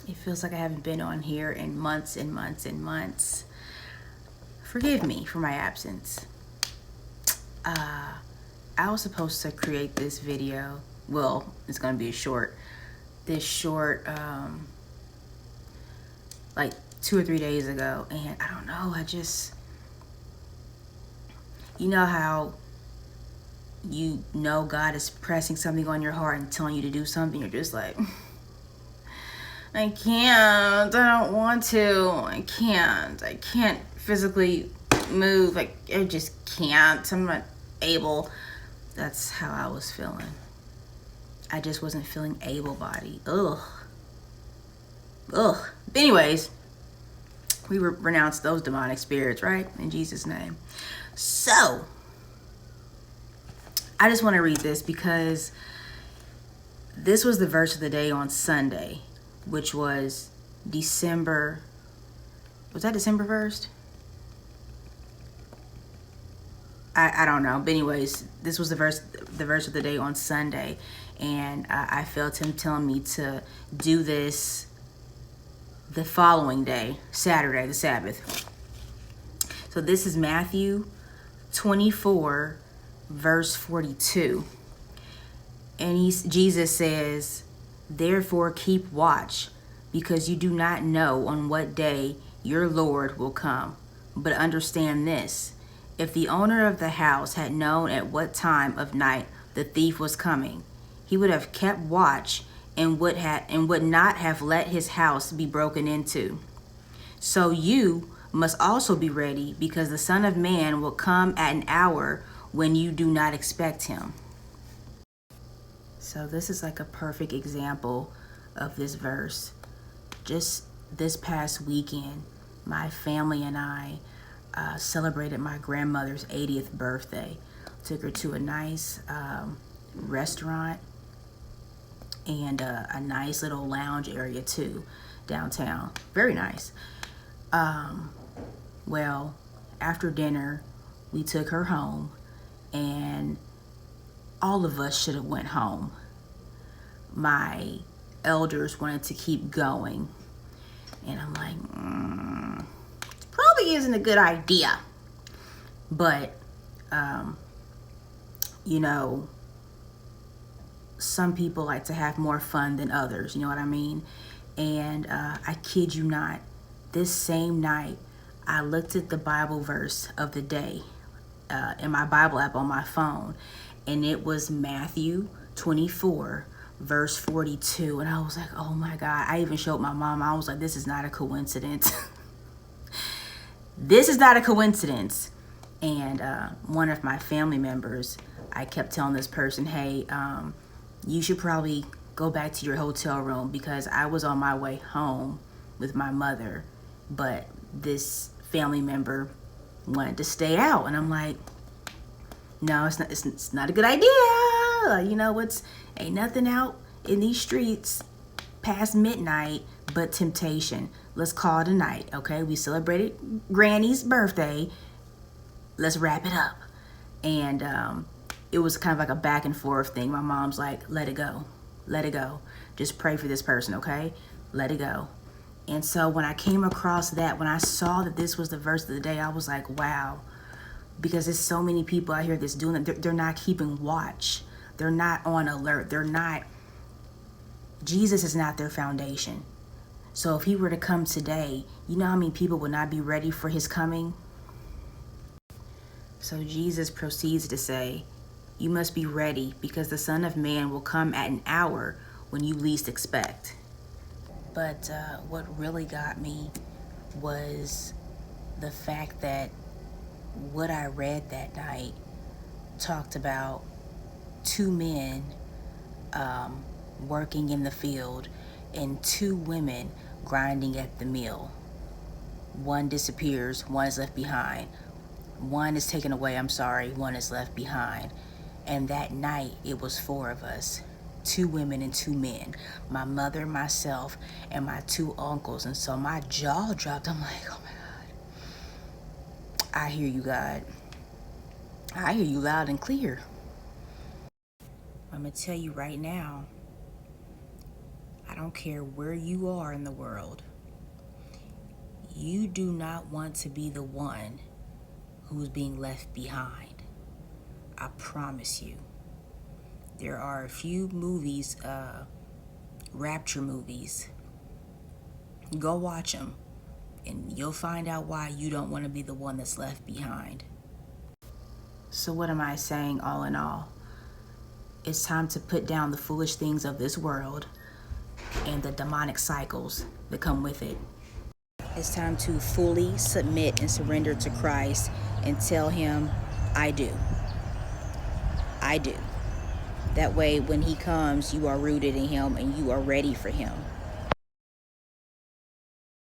It feels like I haven't been on here in months and months and months. Forgive me for my absence. I was supposed to create this video. Well, it's going to be this short, like 2 or 3 days ago. And I don't know, you know how you know God is pressing something on your heart and telling you to do something. You're just like, I can't. I don't want to. I can't physically move. I just can't. I'm not able. That's how I was feeling. I just wasn't feeling able-bodied. Ugh. But anyways, we renounce those demonic spirits, right? In Jesus' name. So, I just want to read this because this was the verse of the day on Sunday, which was December. Was that December 1st? I don't know. But anyways, this was the verse of the day on Sunday. And I felt him telling me to do this the following day, Saturday, the Sabbath. So this is Matthew 24, verse 42. And Jesus says, "Therefore keep watch, because you do not know on what day your Lord will come. But understand this, if the owner of the house had known at what time of night the thief was coming, he would have kept watch and would not have let his house be broken into. So you must also be ready, because the Son of Man will come at an hour when you do not expect him." So this is like a perfect example of this verse. Just this past weekend, my family and I celebrated my grandmother's 80th birthday. Took her to a nice restaurant and a nice little lounge area too, downtown. Very nice. Well, after dinner, we took her home, and all of us should have went home. My elders wanted to keep going, and I'm like, probably isn't a good idea. But, you know, some people like to have more fun than others, you know what I mean? And I kid you not, this same night, I looked at the Bible verse of the day in my Bible app on my phone, and it was Matthew 24, verse 42. And I was like, oh my God. I even showed my mom. I was like, this is not a coincidence. This is not a coincidence. And one of my family members, I kept telling this person, hey, you should probably go back to your hotel room, because I was on my way home with my mother, but this family member wanted to stay out. And I'm like, no, it's not a good idea. You know, ain't nothing out in these streets past midnight but temptation. Let's call it a night, okay? We celebrated Granny's birthday. Let's wrap it up. And it was kind of like a back and forth thing. My mom's like, let it go. Let it go. Just pray for this person, okay? Let it go. And so when I came across that, when I saw that this was the verse of the day, I was like, wow. Because there's so many people out here that's doing it. They're not keeping watch. They're not on alert. Jesus is not their foundation. So if he were to come today, you know how many people would not be ready for his coming? So Jesus proceeds to say, you must be ready, because the Son of Man will come at an hour when you least expect. But what really got me was the fact that what I read that night talked about 2 men working in the field and 2 women grinding at the mill. One disappears, one is left behind. One is taken away, one is left behind. And that night, it was 4 of us, 2 women and 2 men, my mother, myself, and my 2 uncles. And so my jaw dropped. I'm like, oh my God. I hear you, God. I hear you loud and clear. I'm going to tell you right now, I don't care where you are in the world, you do not want to be the one who's being left behind. I promise you. There are a few movies, rapture movies. Go watch them, and you'll find out why you don't want to be the one that's left behind. So what am I saying all in all? It's time to put down the foolish things of this world and the demonic cycles that come with it. It's time to fully submit and surrender to Christ and tell him, I do. I do. That way, when he comes, you are rooted in him and you are ready for him.